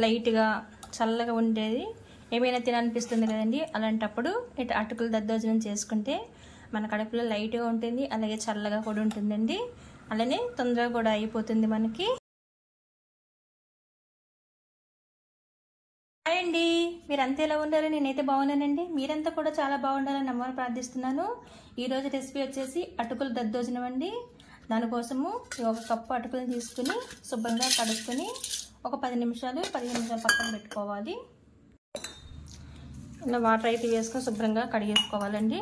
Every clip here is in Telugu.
లైట్గా చల్లగా ఉండేది ఏమైనా తినాలనిపిస్తుంది కదండి. అలాంటప్పుడు ఇట్లా అటుకుల దద్దోజనం చేసుకుంటే మన కడుపులో లైట్గా ఉంటుంది, అలాగే చల్లగా కూడా ఉంటుందండి. అలానే తొందరగా కూడా అయిపోతుంది మనకి. హాయ్ అండి, మీరంతా ఎలా ఉన్నారు? నేనైతే బాగున్నానండి. మీరంతా కూడా చాలా బాగుండాలని నమ్మని ప్రార్థిస్తున్నాను. ఈరోజు రెసిపీ వచ్చేసి అటుకుల దద్దోజనం అండి. దానికోసము ఒక కప్పు అటుకులను తీసుకుని శుభ్రంగా కడుక్కొని ఒక 15 నిమిషాలు పక్కన పెట్టుకోవాలి. ఇలా వాటర్ అయితే వేసుకొని శుభ్రంగా కడిగేసుకోవాలండి.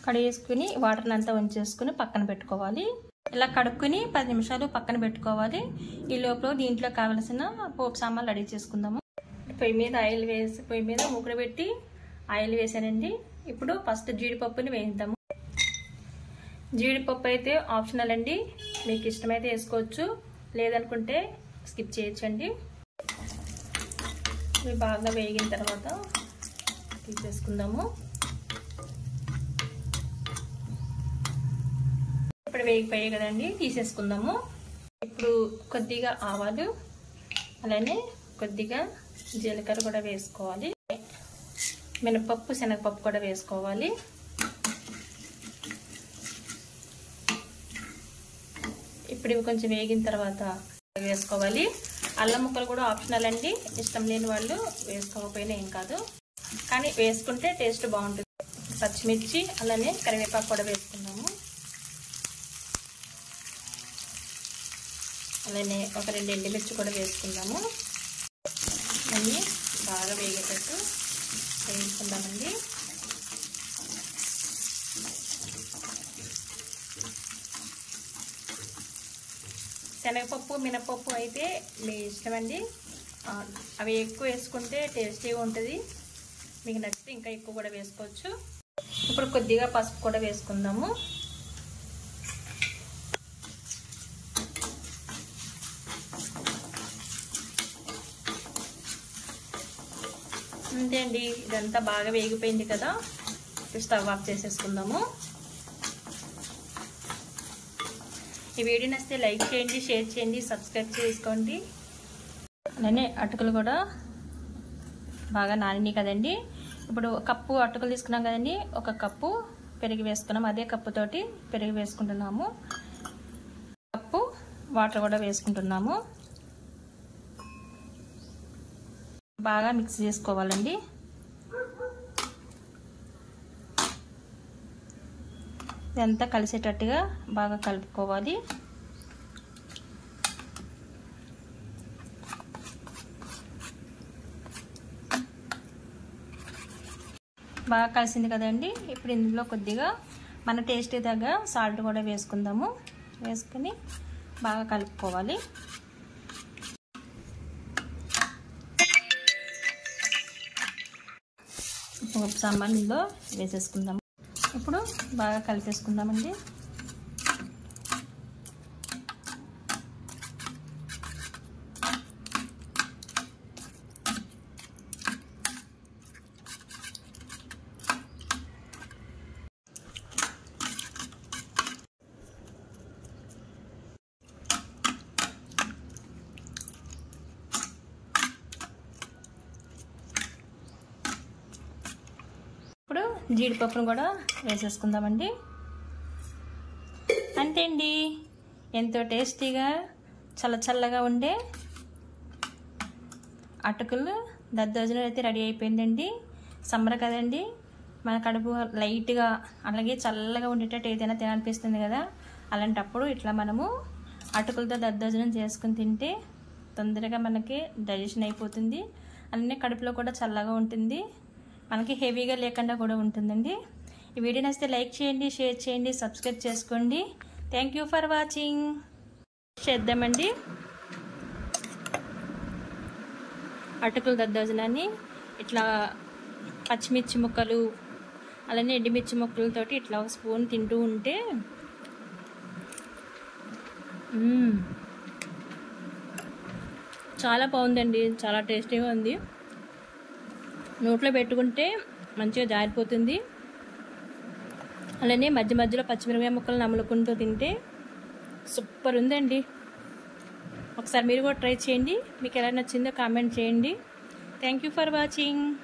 కడిగేసుకుని వాటర్ని అంతా ఉంచేసుకుని పక్కన పెట్టుకోవాలి. ఇలా కడుక్కుని 10 నిమిషాలు పక్కన పెట్టుకోవాలి. ఈ లోపల దీంట్లో కావలసిన పోపు సామాన్లు రెడీ చేసుకుందాము. పొయ్యి మీద మూకుడు పెట్టి ఆయిల్ వేసానండి. ఇప్పుడు ఫస్ట్ జీడిపప్పుని వేయిద్దాము. జీడిపప్పు అయితే ఆప్షనల్ అండి, మీకు ఇష్టమైతే వేసుకోవచ్చు, లేదనుకుంటే స్కిప్ చేయొచ్చండి. ఇవి బాగా వేగిన తర్వాత తీసేసుకుందాము. ఇప్పుడు వేగిపోయాయి కదండి, తీసేసుకుందాము. ఇప్పుడు కొద్దిగా ఆవాలు, అలానే కొద్దిగా జీలకర్ర కూడా వేసుకోవాలి. మినపప్పు, శనగపప్పు కూడా వేసుకోవాలి. ఇప్పుడు ఇవి కొంచెం వేగిన తర్వాత వేసుకోవాలి. అల్లం ముక్కలు కూడా ఆప్షనల్ అండి, ఇష్టం లేని వాళ్ళు వేసుకోకపోయినా ఏం కాదు, కానీ వేసుకుంటే టేస్ట్ బాగుంటుంది. పచ్చిమిర్చి అలానే కరివేపాకు కూడా వేసుకున్నాము. అలానే ఒక 2 ఎండుమిర్చి కూడా వేసుకుందాము. అన్నీ బాగా వేగేటట్టు వేయించుకుందామండి. శనగపప్పు, మినపప్పు అయితే మీ ఇష్టం అండి. అవి ఎక్కువ వేసుకుంటే టేస్టీగా ఉంటుంది, మీకు నచ్చితే ఇంకా ఎక్కువ కూడా వేసుకోవచ్చు. ఇప్పుడు కొద్దిగా పసుపు కూడా వేసుకుందాము. అంతే అండి, ఇదంతా బాగా వేగిపోయింది కదా. స్టవ్ ఆఫ్ చేసేసుకుందాము. ఈ వీడియో నచ్చితే లైక్ చేయండి, షేర్ చేయండి, సబ్స్క్రైబ్ చేసుకోండి. అలానే అటుకులు కూడా బాగా నానినాయి కదండి. ఇప్పుడు కప్పు అటుకులు తీసుకున్నాం కదండి, ఒక కప్పు పెరుగు వేసుకున్నాము. అదే కప్పుతోటి పెరుగు వేసుకుంటున్నాము. కప్పు వాటర్ కూడా వేసుకుంటున్నాము. బాగా మిక్స్ చేసుకోవాలండి. ఇదంతా కలిసేటట్టుగా బాగా కలుపుకోవాలి. బాగా కలిసింది కదండి. ఇప్పుడు ఇందులో కొద్దిగా మన టేస్ట్ తగ్గ సాల్ట్ కూడా వేసుకుందాము. వేసుకుని బాగా కలుపుకోవాలి. పోపు సామాన్ ఇందులో వేసేసుకుందాము. ఇప్పుడు బాగా కలిపేసుకుందామండి. ఇప్పుడు జీడిపప్పును కూడా వేసేసుకుందామండి. అంతే అండి, ఎంతో టేస్టీగా చల్లగా ఉండే అటుకులు దద్దోజనం అయితే రెడీ అయిపోయిందండి. సమ్మర్ కదండి, మన కడుపు లైట్గా అలాగే చల్లగా ఉండేటట్టు ఏదైనా తినాలనిపిస్తుంది కదా. అలాంటప్పుడు ఇట్లా మనము అటుకులతో దద్దోజనం చేసుకుని తింటే తొందరగా మనకి డైజెషన్ అయిపోతుంది. అలానే కడుపులో కూడా చల్లగా ఉంటుంది, మనకి హెవీగా లేకుండా కూడా ఉంటుందండి. ఈ వీడియో నచ్చితే లైక్ చేయండి, షేర్ చేయండి, సబ్స్క్రైబ్ చేసుకోండి. Thank you for watching. చేద్దామండి అటుకుల దద్దోజనాన్ని. ఇట్లా పచ్చిమిర్చి ముక్కలు అలానే ఎండుమిర్చి ముక్కలతోటి ఇట్లా ఒక స్పూన్ తింటూ ఉంటే చాలా బాగుందండి, చాలా టేస్టీగా ఉంది. నోట్లో పెట్టుకుంటే మంచిగా జారిపోతుంది. అలానే మధ్య మధ్యలో పచ్చిమిరపకాయ ముక్కలు నములుకుంటూ తింటే సూపర్ ఉందండి. ఒకసారి మీరు కూడా ట్రై చేయండి. మీకు ఎలా నచ్చిందో కామెంట్ చేయండి. Thank you for watching.